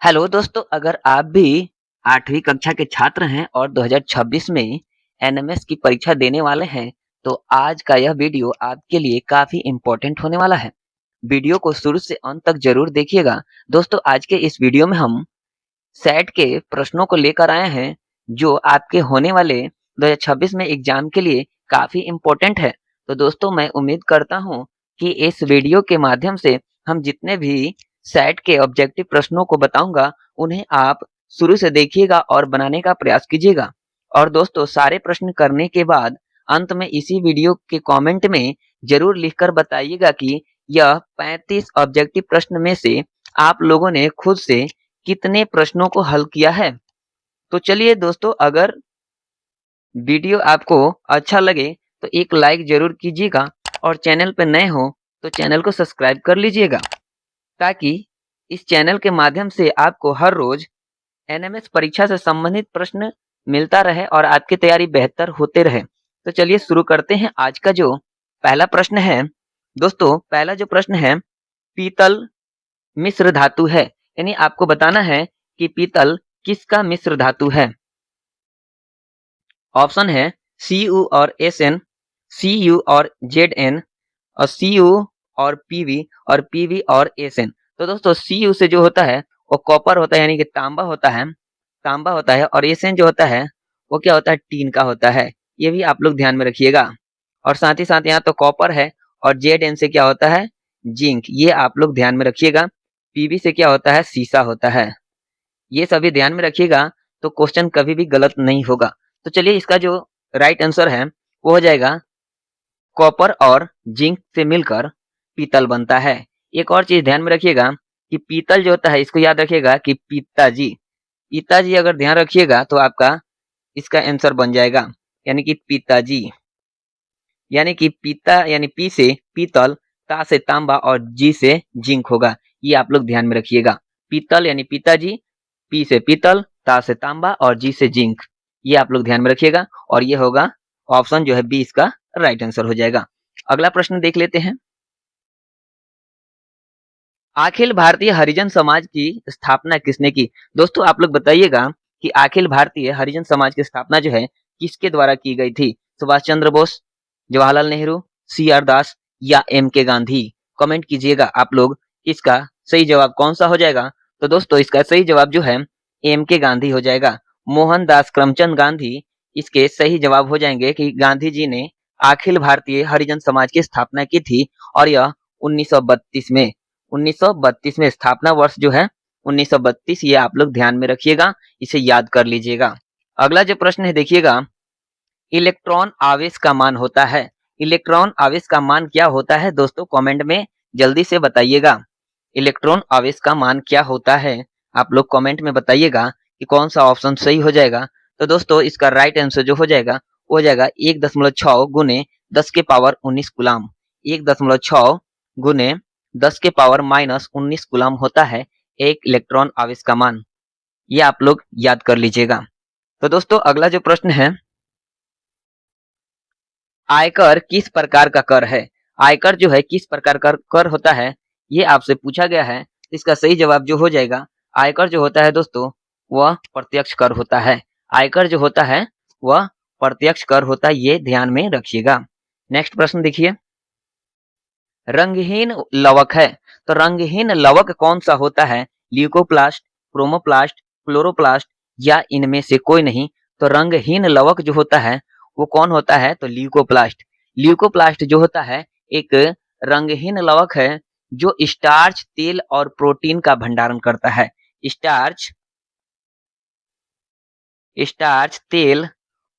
Hello दोस्तों, अगर आप भी 8वीं कक्षा के छात्र हैं और 2026 में एनएमएस की परीक्षा देने वाले हैं, तो आज का यह वीडियो आपके लिए काफ़ी इम्पोर्टेंट होने वाला है। वीडियो को शुरू से अंत तक ज़रूर देखिएगा। दोस्तों, आज के इस वीडियो में हम सेट के प्रश्नों को लेकर आए हैं, जो आपके होने वाले 2026 में एग्ज़ाम के लिए काफ़ी इम्पोर्टेंट है। तो दोस्तों, मैं उम्मीद करता हूँ कि इस वीडियो के माध्यम से हम जितने भी सेट के ऑब्जेक्टिव प्रश्नों को बताऊंगा, उन्हें आप शुरू से देखिएगा और बनाने का प्रयास कीजिएगा। और दोस्तों, सारे प्रश्न करने के बाद अंत में इसी वीडियो के कमेंट में जरूर लिखकर बताइएगा कि यह 35 ऑब्जेक्टिव प्रश्न में से आप लोगों ने खुद से कितने प्रश्नों को हल किया है। तो चलिए दोस्तों, अगर वीडियो आपको अच्छा लगे तो एक लाइक जरूर कीजिएगा और चैनल पर नए हो तो चैनल को सब्सक्राइब कर लीजिएगा, ताकि इस चैनल के माध्यम से आपको हर रोज एनएमएस परीक्षा से संबंधित प्रश्न मिलता रहे और आपकी तैयारी बेहतर होते रहे। तो चलिए शुरू करते हैं। आज का जो पहला प्रश्न है दोस्तों, पहला जो प्रश्न है, पीतल मिश्र धातु है, यानी आपको बताना है कि पीतल किसका मिश्र धातु है। ऑप्शन है Cu और Sn, Cu और Zn, और Cu और Pv, और Pv और Sn। तो दोस्तों, Cu से जो होता है वो कॉपर होता है, यानी कि तांबा होता है, और Sn जो होता है वो क्या होता है, टीन का होता है। ये भी आप लोग ध्यान में रखिएगा। और साथ ही साथ यहाँ तो कॉपर है, और Zn से क्या होता है, जिंक। ये आप लोग ध्यान में रखिएगा। Pv से क्या होता है, सीसा होता है। ये सभी ध्यान में रखिएगा, तो क्वेश्चन कभी भी गलत नहीं होगा। तो चलिए, इसका जो राइट आंसर है वो हो जाएगा, कॉपर और जिंक से मिलकर पीतल बनता है। एक और चीज ध्यान में रखिएगा कि पीतल जो होता है, इसको याद रखिएगा कि पिताजी अगर ध्यान रखिएगा तो आपका इसका आंसर बन जाएगा, यानी कि पिताजी। यानी कि पीता यानी पी से पीतल, ता से तांबा और जी से जिंक होगा। ये आप लोग ध्यान में रखिएगा। पीतल यानी पिताजी, पी से पीतल, ता से तांबा और जी से जिंक। ये आप लोग ध्यान में रखिएगा, और ये होगा ऑप्शन जो है बी, इसका राइट आंसर हो जाएगा। अगला प्रश्न देख लेते हैं। अखिल भारतीय हरिजन समाज की स्थापना किसने की। दोस्तों, आप लोग बताइएगा कि अखिल भारतीय हरिजन समाज की स्थापना जो है किसके द्वारा की गई थी। सुभाष चंद्र बोस, जवाहरलाल नेहरू, CR दास या MK गांधी। कमेंट कीजिएगा आप लोग, इसका सही जवाब कौन सा हो जाएगा। तो दोस्तों, इसका सही जवाब जो है MK गांधी हो जाएगा। मोहनदास करमचंद गांधी इसके सही जवाब हो जाएंगे कि गांधी जी ने अखिल भारतीय हरिजन समाज की स्थापना की थी, और यह 1932 में 1932 में स्थापना वर्ष जो है 1932। ये आप लोग ध्यान में रखिएगा, इसे याद कर लीजिएगा। अगला जो प्रश्न है देखिएगा, इलेक्ट्रॉन आवेश का मान होता है। इलेक्ट्रॉन आवेश का मान क्या होता है दोस्तों, कमेंट में जल्दी से बताइएगा। इलेक्ट्रॉन आवेश का मान क्या होता है, आप लोग कमेंट में बताइएगा कि कौन सा ऑप्शन सही हो जाएगा। तो दोस्तों, इसका राइट आंसर जो हो जाएगा वो हो जाएगा 1.6 गुने 10 के पावर 19 गुलाम। 1.6 गुने 10 के पावर -19 गुलाम होता है एक इलेक्ट्रॉन आवेश का मान। ये आप लोग याद कर लीजिएगा। तो दोस्तों, अगला जो प्रश्न है, आयकर किस प्रकार का कर है। आयकर जो है किस प्रकार का कर होता है, ये आपसे पूछा गया है। इसका सही जवाब जो हो जाएगा, आयकर जो होता है दोस्तों, वह प्रत्यक्ष कर होता है। आयकर जो होता है वह प्रत्यक्ष कर होता है, ये ध्यान में रखिएगा। नेक्स्ट प्रश्न देखिए, रंगहीन लवक है, तो रंगहीन लवक कौन सा होता है। ल्यूकोप्लास्ट, क्रोमोप्लास्ट, क्लोरोप्लास्ट या इनमें से कोई नहीं। तो रंगहीन लवक जो होता है वो कौन होता है, तो ल्यूकोप्लास्ट। ल्यूकोप्लास्ट जो होता है एक रंगहीन लवक है, जो स्टार्च, तेल और प्रोटीन का भंडारण करता है। स्टार्च स्टार्च तेल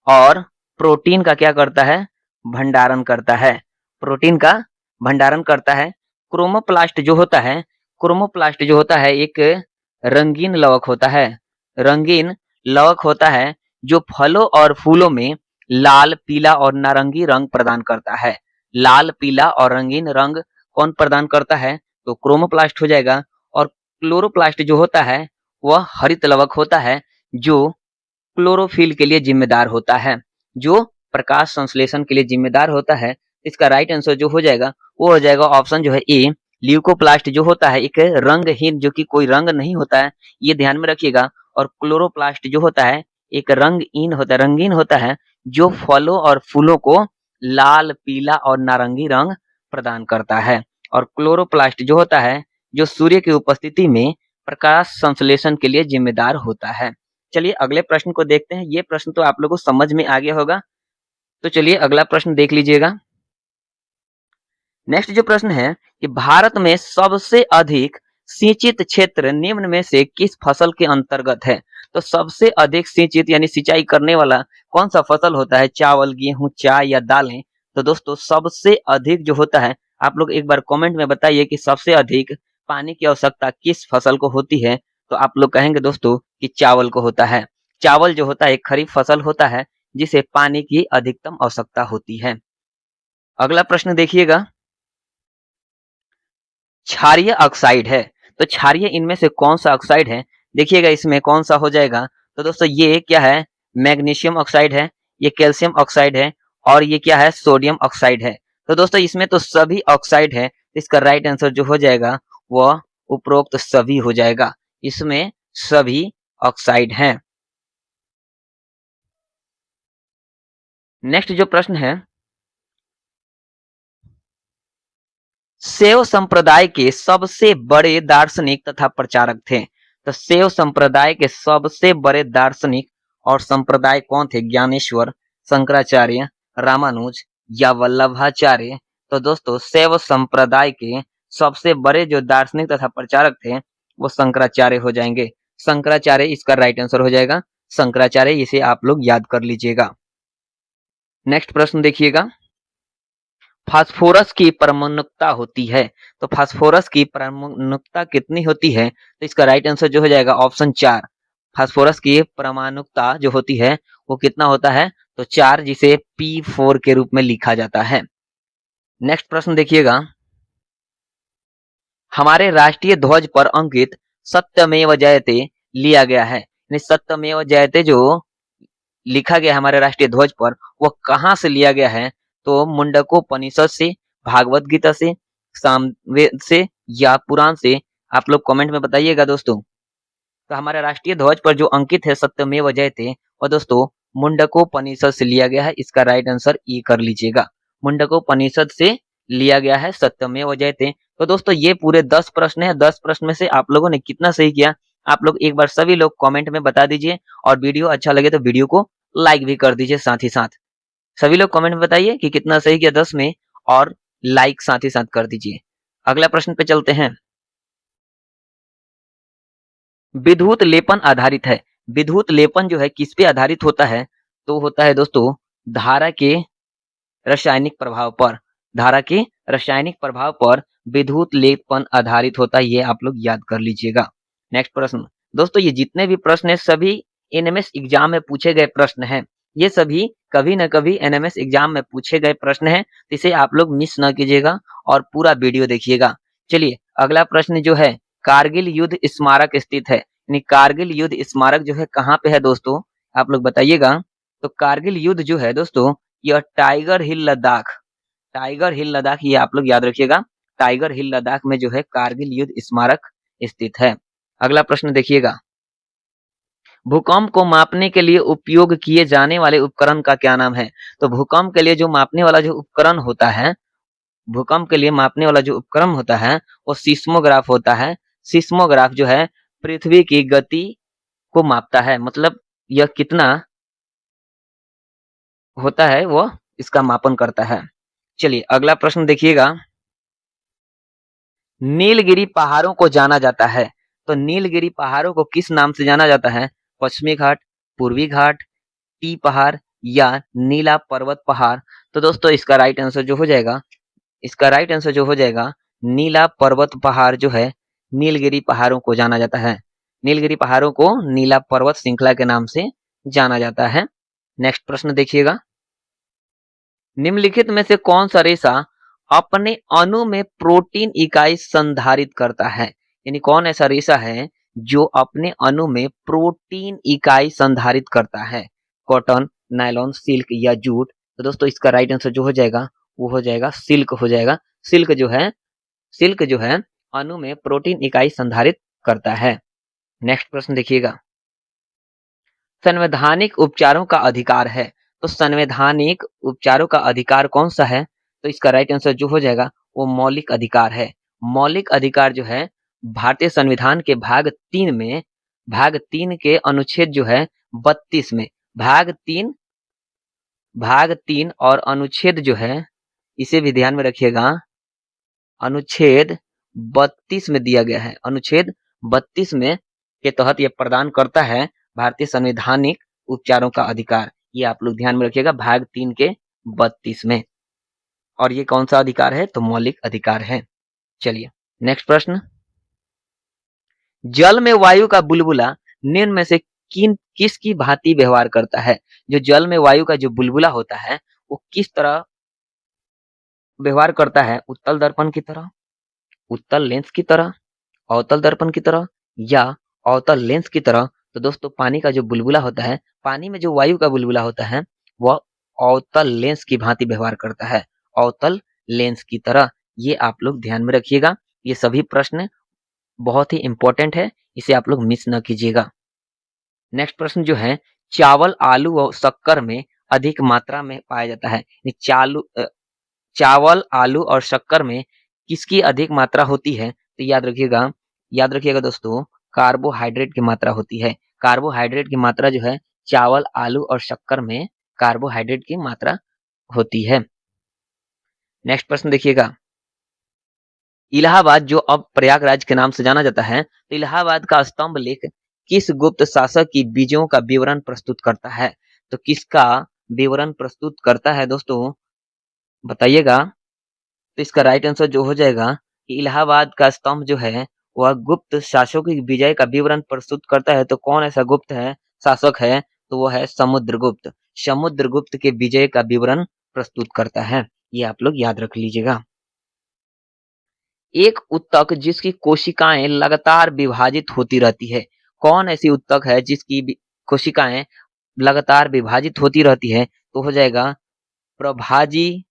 और प्रोटीन का क्या करता है, भंडारण करता है। प्रोटीन का भंडारण करता है। क्रोमोप्लास्ट जो होता है एक रंगीन लवक होता है। रंगीन लवक होता है जो फलों और फूलों में लाल, पीला और नारंगी रंग प्रदान करता है। लाल, पीला और रंगीन रंग कौन प्रदान करता है, तो क्रोमोप्लास्ट हो जाएगा। और क्लोरोप्लास्ट जो होता है वह हरित लवक होता है, जो क्लोरोफिल के लिए जिम्मेदार होता है, जो प्रकाश संश्लेषण के लिए जिम्मेदार होता है। इसका राइट आंसर जो हो जाएगा वो हो जाएगा ऑप्शन जो है ए, ल्यूकोप्लास्ट जो होता है एक रंगहीन, जो कि कोई रंग नहीं होता है, ये ध्यान में रखिएगा। और क्लोरोप्लास्ट जो होता है एक रंगीन होता है, जो फलों और फूलों को लाल, पीला और नारंगी रंग प्रदान करता है। और क्लोरोप्लास्ट जो होता है जो सूर्य की उपस्थिति में प्रकाश संश्लेषण के लिए जिम्मेदार होता है। चलिए अगले प्रश्न को देखते हैं। ये प्रश्न तो आप लोगों को समझ में आ गया होगा, तो चलिए अगला प्रश्न देख लीजिएगा। नेक्स्ट जो प्रश्न है कि भारत में सबसे अधिक सिंचित क्षेत्र निम्न में से किस फसल के अंतर्गत है? तो सबसे अधिक सिंचित यानी सिंचाई करने वाला कौन सा फसल होता है? चावल, गेहूं, चाय या दालें? तो दोस्तों सबसे अधिक जो होता है, आप लोग एक बार कमेंट में बताइए कि सबसे अधिक पानी की आवश्यकता किस फसल को होती है? तो आप लोग कहेंगे दोस्तों कि चावल को होता है। चावल जो होता है एक खरीफ फसल होता है जिसे पानी की अधिकतम आवश्यकता होती है। अगला प्रश्न देखिएगा। क्षारीय ऑक्साइड है, तो क्षारीय इनमें से कौन सा ऑक्साइड है? देखिएगा इसमें कौन सा हो जाएगा। तो दोस्तों ये क्या है? मैग्नीशियम ऑक्साइड है, ये कैल्शियम ऑक्साइड है और ये क्या है? सोडियम ऑक्साइड है। तो दोस्तों इसमें तो सभी ऑक्साइड है, इसका राइट आंसर जो हो जाएगा वह उपरोक्त सभी हो जाएगा। इसमें सभी ऑक्साइड हैं। नेक्स्ट जो प्रश्न है, शैव संप्रदाय के सबसे बड़े दार्शनिक तथा प्रचारक थे। तो शैव संप्रदाय के सबसे बड़े दार्शनिक और संप्रदाय कौन थे? ज्ञानेश्वर, शंकराचार्य, रामानुज या वल्लभाचार्य? तो दोस्तों शैव संप्रदाय के सबसे बड़े जो दार्शनिक तथा प्रचारक थे वो शंकराचार्य हो जाएंगे। शंकराचार्य इसका राइट आंसर हो जाएगा। शंकराचार्य, इसे आप लोग याद कर लीजिएगा। नेक्स्ट प्रश्न देखिएगा। फास्फोरस की परमाणुकता होती है, तो फास्फोरस की परमाणुकता कितनी होती है? तो इसका राइट आंसर जो हो जाएगा ऑप्शन 4। फास्फोरस की परमाणुकता जो होती है वो कितना होता है? तो 4, जिसे P4 के रूप में लिखा जाता है। नेक्स्ट प्रश्न देखिएगा। हमारे राष्ट्रीय ध्वज पर अंकित सत्यमेव जयते लिया गया है, यानी सत्यमेव जयते जो लिखा गया है हमारे राष्ट्रीय ध्वज पर, वह कहाँ से लिया गया है? तो मुंडकोपनिषद से, भागवत गीता से, सामवेद से या पुराण से? आप लोग कमेंट में बताइएगा दोस्तों। तो हमारे राष्ट्रीय ध्वज पर जो अंकित है सत्यमेव जयते, और दोस्तों मुंडकोपनिषद से लिया गया है। इसका राइट आंसर ई कर लीजिएगा। मुंडकोपनिषद से लिया गया है सत्यमेव जयते। तो दोस्तों ये पूरे 10 प्रश्न है। 10 प्रश्न में से आप लोगों ने कितना सही किया? आप लोग एक बार सभी लोग कमेंट में बता दीजिए, और वीडियो अच्छा लगे तो वीडियो को लाइक भी कर दीजिए साथ ही साथ। सभी लोग कमेंट में बताइए कि कितना सही किया 10 में, और लाइक साथ ही साथ कर दीजिए। अगला प्रश्न पे चलते हैं। विद्युत लेपन आधारित है। विद्युत लेपन जो है किस पे आधारित होता है? तो होता है दोस्तों धारा के रासायनिक प्रभाव पर। धारा के रासायनिक प्रभाव पर विद्युत लेपन आधारित होता है, ये आप लोग याद कर लीजिएगा। नेक्स्ट प्रश्न। दोस्तों ये जितने भी प्रश्न है सभी एनएमएस एग्जाम में पूछे गए प्रश्न हैं। ये सभी कभी न कभी एनएमएस एग्जाम में पूछे गए प्रश्न हैं, तो इसे आप लोग मिस न कीजिएगा और पूरा वीडियो देखिएगा। चलिए अगला प्रश्न जो है, कारगिल युद्ध स्मारक स्थित है, यानी कारगिल युद्ध स्मारक जो है कहाँ पे है दोस्तों? आप लोग बताइएगा। तो कारगिल युद्ध जो है दोस्तों यह टाइगर हिल लद्दाख, टाइगर हिल लद्दाख, ये आप लोग याद रखिएगा। टाइगर हिल लद्दाख में जो है कारगिल युद्ध स्मारक स्थित है। अगला प्रश्न देखिएगा। भूकंप को मापने के लिए उपयोग किए जाने वाले उपकरण का क्या नाम है? तो भूकंप के लिए जो मापने वाला जो उपकरण होता है, भूकंप के लिए मापने वाला जो उपकरण होता है वो सिस्मोग्राफ होता है। सिस्मोग्राफ जो है पृथ्वी की गति को मापता है, मतलब यह कितना होता है वो इसका मापन करता है। चलिए अगला प्रश्न देखिएगा। नीलगिरी पहाड़ों को जाना जाता है, तो नीलगिरी पहाड़ों को किस नाम से जाना जाता है? पश्चिमी घाट, पूर्वी घाट, टी पहाड़ या नीला पर्वत पहाड़? तो दोस्तों इसका राइट आंसर जो हो जाएगा, इसका राइट आंसर जो हो जाएगा नीला पर्वत पहाड़ जो है नीलगिरी पहाड़ों को जाना जाता है। नीलगिरी पहाड़ों को नीला पर्वत श्रृंखला के नाम से जाना जाता है। नेक्स्ट प्रश्न देखिएगा। निम्नलिखित में से कौन सा रेशा अपने अणु में प्रोटीन इकाई संधारित करता है? यानी कौन ऐसा रेशा है जो अपने अणु में प्रोटीन इकाई संधारित करता है? कॉटन, नायलॉन, सिल्क या जूट? तो दोस्तों इसका राइट आंसर जो हो जाएगा वो हो जाएगा सिल्क हो जाएगा। सिल्क जो है सिल्क जो है अणु में प्रोटीन इकाई संधारित करता है। नेक्स्ट प्रश्न देखिएगा, संवैधानिक उपचारों का अधिकार है, तो संवैधानिक उपचारों का अधिकार कौन सा है? तो इसका राइट आंसर जो हो जाएगा वो मौलिक अधिकार है। मौलिक अधिकार जो है भारतीय संविधान के भाग 3 के अनुच्छेद जो है 32 में, भाग 3 और अनुच्छेद जो है, इसे भी ध्यान में रखिएगा, अनुच्छेद 32 में दिया गया है। अनुच्छेद 32 में के तहत यह प्रदान करता है भारतीय संवैधानिक उपचारों का अधिकार। ये आप लोग ध्यान में रखिएगा, भाग 3 के 32 में। और ये कौन सा अधिकार है? तो मौलिक अधिकार है। चलिए नेक्स्ट प्रश्न, जल में वायु का बुलबुला निम्न में से किसकी भांति व्यवहार करता है? जो जल में वायु का जो बुलबुला होता है वो किस तरह व्यवहार करता है? उत्तल दर्पण की तरह, उत्तल लेंस की तरह, अवतल दर्पण की तरह या अवतल लेंस की तरह? तो दोस्तों पानी का जो बुलबुला होता है, पानी में जो वायु का बुलबुला होता है वह अवतल लेंस की भांति व्यवहार करता है, अवतल लेंस की तरह। ये आप लोग ध्यान में रखिएगा, ये सभी प्रश्न बहुत ही इंपॉर्टेंट है, इसे आप लोग मिस न कीजिएगा। नेक्स्ट प्रश्न जो है, चावल, आलू और शक्कर में अधिक मात्रा में पाया जाता है। चावल, आलू और शक्कर में किसकी अधिक मात्रा होती है? तो याद रखिएगा दोस्तों, कार्बोहाइड्रेट की मात्रा होती है। कार्बोहाइड्रेट की मात्रा जो है चावल, आलू और शक्कर में कार्बोहाइड्रेट की मात्रा होती है। नेक्स्ट प्रश्न देखिएगा, इलाहाबाद जो अब प्रयागराज के नाम से जाना जाता है, तो इलाहाबाद का स्तंभ लेख किस गुप्त शासक की विजयों का विवरण प्रस्तुत करता है? तो किसका विवरण प्रस्तुत करता है दोस्तों, बताइएगा। तो इसका राइट आंसर जो हो जाएगा कि इलाहाबाद का स्तंभ जो है वह गुप्त शासकों की विजय का विवरण प्रस्तुत करता है। तो कौन ऐसा गुप्त है शासक है? तो वो है समुद्रगुप्त। समुद्रगुप्त के विजय का विवरण प्रस्तुत करता है, ये आप लोग याद रख लीजिएगा। एक उत्तक जिसकी कोशिकाएं लगातार विभाजित होती रहती है, कौन ऐसी उत्तक है जिसकी कोशिकाएं लगातार विभाजित होती रहती है? तो हो जाएगा प्रभाजी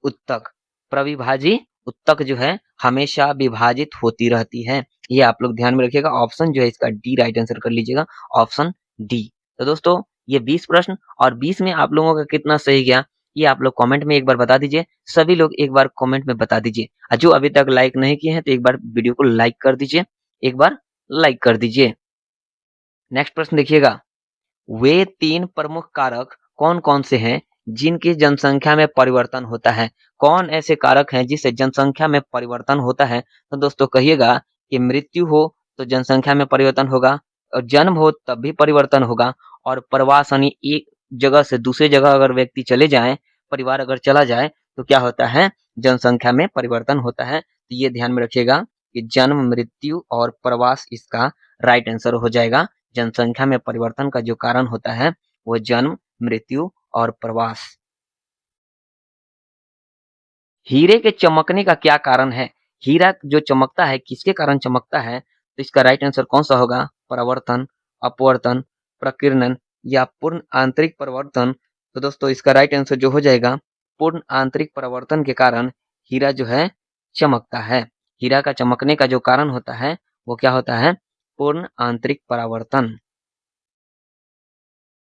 उत्तक। प्रविभाजी उत्तक जो है हमेशा विभाजित होती रहती है, ये आप लोग ध्यान में रखिएगा। ऑप्शन जो है इसका डी राइट आंसर कर लीजिएगा, ऑप्शन डी। तो दोस्तों ये 20 प्रश्न और 20 में आप लोगों का कितना सही गया ये आप लोग कमेंट में एक बार बता दीजिए। सभी लोग एक बार कमेंट में बता दीजिए, और जो अभी तक लाइक नहीं किए हैं तो एक बार वीडियो को लाइक कर दीजिए, एक बार लाइक कर दीजिए। नेक्स्ट प्रश्न देखिएगा, वे 3 प्रमुख कारक कौन कौन से हैं जिनकी जनसंख्या में परिवर्तन होता है? कौन ऐसे कारक हैं जिससे जनसंख्या में परिवर्तन होता है? तो दोस्तों कहिएगा कि मृत्यु हो तो जनसंख्या में परिवर्तन होगा, और जन्म हो तब भी परिवर्तन होगा, और प्रवास यानी एक जगह से दूसरी जगह अगर व्यक्ति चले जाएं, परिवार अगर चला जाए तो क्या होता है? जनसंख्या में परिवर्तन होता है। तो ये ध्यान में रखिएगा कि जन्म, मृत्यु और प्रवास इसका राइट आंसर हो जाएगा। जनसंख्या में परिवर्तन का जो कारण होता है वो जन्म, मृत्यु और प्रवास। हीरे के चमकने का क्या कारण है? हीरा जो चमकता है किसके कारण चमकता है? तो इसका राइट आंसर कौन सा होगा? परावर्तन, अपवर्तन, प्रकीर्णन या पूर्ण आंतरिक परिवर्तन? तो दोस्तों इसका राइट आंसर जो हो जाएगा पूर्ण आंतरिक परिवर्तन के कारण हीरा जो है चमकता है। हीरा का चमकने का जो कारण होता है वो क्या होता है? पूर्ण आंतरिक परावर्तन।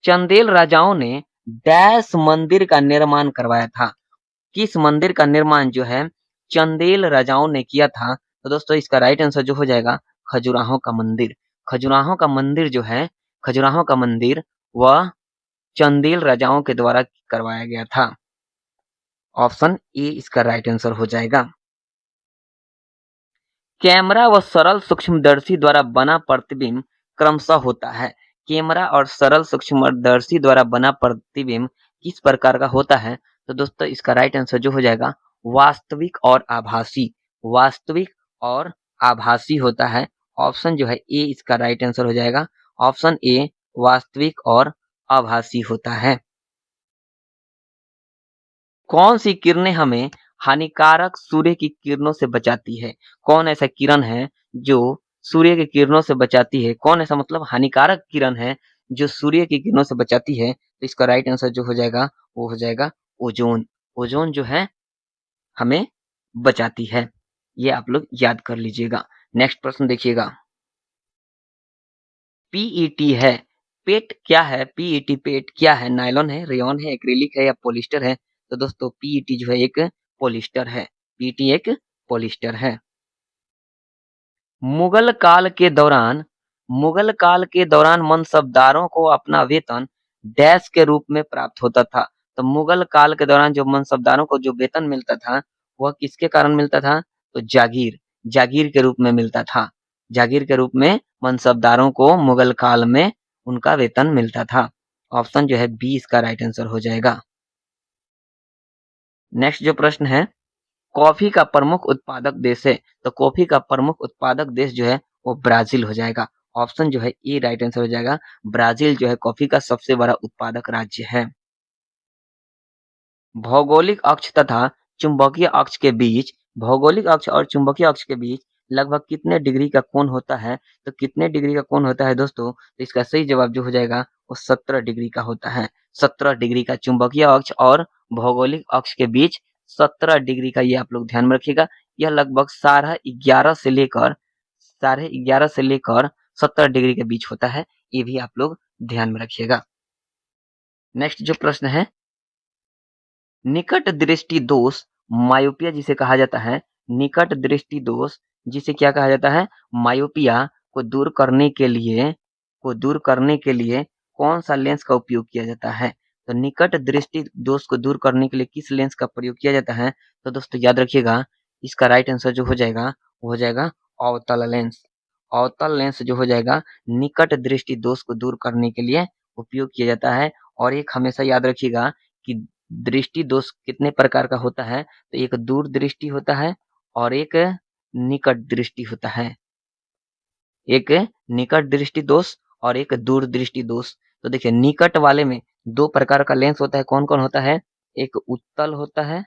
चंदेल राजाओं ने डैश मंदिर का निर्माण करवाया था? किस मंदिर का निर्माण जो है चंदेल राजाओं ने किया था? तो दोस्तों इसका राइट आंसर जो हो जाएगा खजुराहो का मंदिर। खजुराहो का मंदिर जो है, खजुराहो का मंदिर वह चंदेल राजाओं के द्वारा करवाया गया था। ऑप्शन ए इसका राइट आंसर हो जाएगा। कैमरा व सरल सूक्ष्मदर्शी द्वारा बना प्रतिबिंब क्रमशः होता है। कैमरा और सरल सूक्ष्मदर्शी द्वारा बना प्रतिबिंब किस प्रकार का होता है? तो दोस्तों इसका राइट आंसर जो हो जाएगा वास्तविक और आभासी। वास्तविक और आभासी होता है। ऑप्शन जो है ए इसका राइट आंसर हो जाएगा। ऑप्शन ए वास्तविक और आभासी होता है। कौन सी किरणें हमें हानिकारक सूर्य की किरणों से बचाती है? कौन ऐसा किरण है जो सूर्य की किरणों से बचाती है? कौन ऐसा मतलब हानिकारक किरण है जो सूर्य की किरणों से बचाती है? तो इसका राइट आंसर जो हो जाएगा वो हो जाएगा ओजोन। ओजोन जो है हमें बचाती है। ये आप लोग याद कर लीजिएगा। नेक्स्ट प्रश्न देखिएगा, पीईटी है, पेट क्या है? पीईटी पेट क्या है? नायलॉन है, रेयॉन है, एक्रिलिक है या पॉलिस्टर है? तो दोस्तों पीईटी जो है एक पॉलिस्टर है। पीईटी एक पॉलिस्टर है। मुगल काल के दौरान मनसबदारों को अपना वेतन डैश के रूप में प्राप्त होता था। तो मुगल काल के दौरान जो मनसबदारों को जो वेतन मिलता था वह किसके कारण मिलता था? तो जागीर के रूप में मिलता था। जागीर के रूप में मनसबदारों को मुगल काल में उनका वेतन मिलता था। ऑप्शन जो है बी इसका राइट आंसर हो जाएगा। नेक्स्ट जो प्रश्न है, कॉफी का प्रमुख उत्पादक देश है। तो कॉफी का प्रमुख उत्पादक देश जो है वो ब्राजील हो जाएगा। ऑप्शन जो है ए राइट आंसर हो जाएगा। ब्राजील जो है कॉफी का सबसे बड़ा उत्पादक राज्य है। भौगोलिक अक्ष तथा चुंबकीय अक्ष के बीच, भौगोलिक अक्ष और चुंबकीय अक्ष के बीच लगभग कितने डिग्री का कोण होता है? तो कितने डिग्री का कोण होता है दोस्तों? तो इसका सही जवाब जो हो जाएगा वो 17 डिग्री का होता है। 17 डिग्री का चुंबकीय अक्ष और भौगोलिक अक्ष के बीच 17 डिग्री का, ये आप लोग ध्यान में रखिएगा। यह लगभग 11:30 से लेकर 17 डिग्री के बीच होता है। ये भी आप लोग ध्यान में रखिएगा। नेक्स्ट जो प्रश्न है, निकट दृष्टि दोष मायोपिया जिसे कहा जाता है, निकट दृष्टि दोष जिसे क्या कहा जाता है? मायोपिया को दूर करने के लिए कौन सा लेंस का उपयोग किया जाता है? तो निकट दृष्टि दोष को दूर करने के लिए किस लेंस का प्रयोग किया जाता है? तो दोस्तों याद रखिएगा, इसका राइट आंसर जो हो जाएगा वो हो जाएगा अवतल लेंस। अवतल लेंस जो हो जाएगा निकट दृष्टि दोष को दूर करने के लिए उपयोग किया जाता है। और एक हमेशा याद रखिएगा कि दृष्टि दोष कितने प्रकार का होता है? तो एक दूर दृष्टि होता है और एक निकट दृष्टि होता है। एक निकट दृष्टि दोष और एक दूर दृष्टि दोष। तो देखिए निकट वाले में दो प्रकार का लेंस होता है। कौन कौन होता है? एक उत्तल होता है,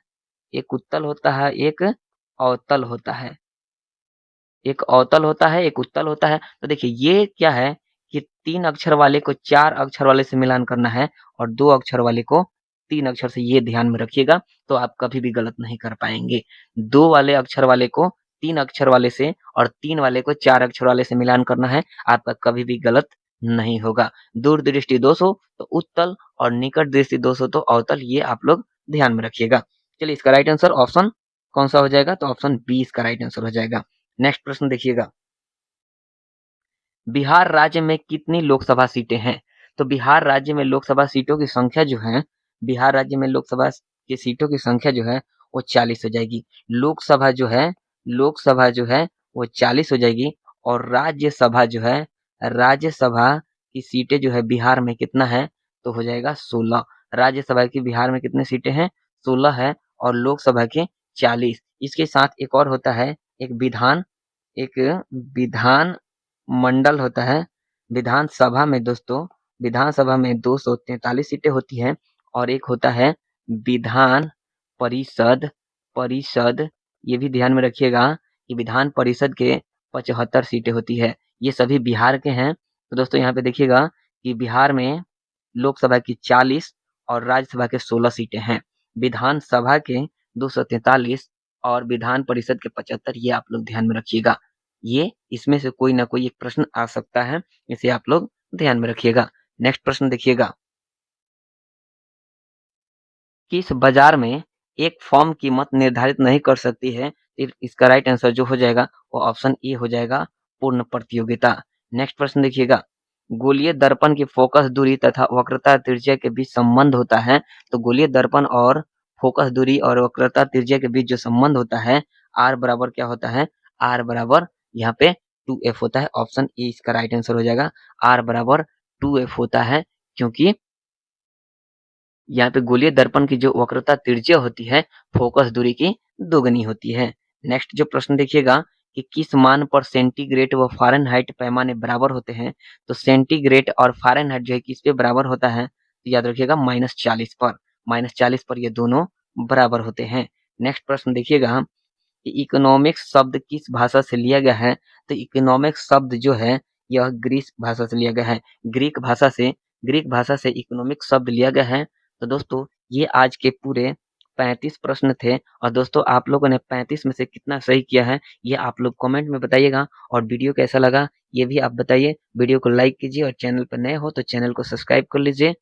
एक उत्तल होता है, एक अवतल होता है। एक अवतल होता है, एक उत्तल होता है। तो देखिए ये क्या है कि 3 अक्षर वाले को 4 अक्षर वाले से मिलान करना है और 2 अक्षर वाले को 3 अक्षर से, ये ध्यान में रखिएगा तो आप कभी भी गलत नहीं कर पाएंगे। 2 वाले अक्षर वाले को 3 अक्षर वाले से और 3 वाले को 4 अक्षर वाले से मिलान करना है, आपका कभी भी गलत नहीं होगा। दूर दृष्टि दोष हो तो उत्तल और निकट दृष्टि दोष हो तो अवतल, ये आप लोग ध्यान में रखिएगा। चलिए इसका राइट आंसर ऑप्शन कौन सा हो जाएगा? तो ऑप्शन बी इसका राइट आंसर हो जाएगा। नेक्स्ट प्रश्न देखिएगा, बिहार राज्य में कितनी लोकसभा सीटें हैं? तो बिहार राज्य में लोकसभा सीटों की संख्या जो है, बिहार राज्य में लोकसभा की सीटों की संख्या जो है वो 40 हो जाएगी। लोकसभा जो है वो 40 हो जाएगी। और राज्यसभा जो है, राज्यसभा की सीटें जो है बिहार में कितना है? तो हो जाएगा 16। राज्यसभा की बिहार में कितनी सीटें हैं? 16 है और लोकसभा के 40। इसके साथ एक और होता है, एक विधान मंडल होता है। विधानसभा में दोस्तों, विधानसभा में 243 सीटें होती हैं और एक होता है विधान परिषद। परिषद ये भी ध्यान में रखिएगा कि विधान परिषद के 75 सीटें होती है। ये सभी बिहार के हैं। तो दोस्तों यहाँ पे देखिएगा कि बिहार में लोकसभा की 40 और राज्यसभा के 16 सीटें हैं। विधानसभा के 243 और विधान परिषद के 75, ये आप लोग ध्यान में रखिएगा। ये इसमें से कोई ना कोई एक प्रश्न आ सकता है, इसे आप लोग ध्यान में रखिएगा। नेक्स्ट प्रश्न देखिएगा, किस बाजार में एक फर्म कीमत निर्धारित नहीं कर सकती है? इसका राइट आंसर जो हो जाएगा वो ऑप्शन ए हो जाएगा, पूर्ण प्रतियोगिता। नेक्स्ट प्रश्न देखिएगा, गोलीय दर्पण की फोकस दूरी तथा वक्रता त्रिज्या के बीच संबंध होता है। तो गोलीय दर्पण और फोकस दूरी और वक्रता त्रिज्या के बीच जो संबंध होता है, आर बराबर क्या होता है? आर बराबर यहाँ पे 2f होता है। ऑप्शन ए इसका राइट आंसर हो जाएगा। आर बराबर 2f होता है क्योंकि यहाँ पे गोलीय दर्पण की जो वक्रता त्रिज्या होती है फोकस दूरी की दोगुनी होती है। नेक्स्ट जो प्रश्न देखिएगा कि किस मान पर सेंटीग्रेड व फ़ारेनहाइट पैमाने बराबर होते हैं? तो सेंटीग्रेड और फ़ारेनहाइट जो है किस पे बराबर होता है? तो याद रखिएगा -40 पर। -40 पर ये दोनों बराबर होते हैं। नेक्स्ट प्रश्न देखिएगा कि इकोनॉमिक्स शब्द किस भाषा से लिया गया है? तो इकोनॉमिक्स शब्द जो है यह ग्रीक भाषा से लिया गया है। ग्रीक भाषा से इकोनॉमिक्स शब्द लिया गया है। तो दोस्तों ये आज के पूरे 35 प्रश्न थे और दोस्तों आप लोगों ने 35 में से कितना सही किया है, ये आप लोग कमेंट में बताइएगा और वीडियो कैसा लगा, ये भी आप बताइए। वीडियो को लाइक कीजिए और चैनल पर नए हो तो चैनल को सब्सक्राइब कर लीजिए।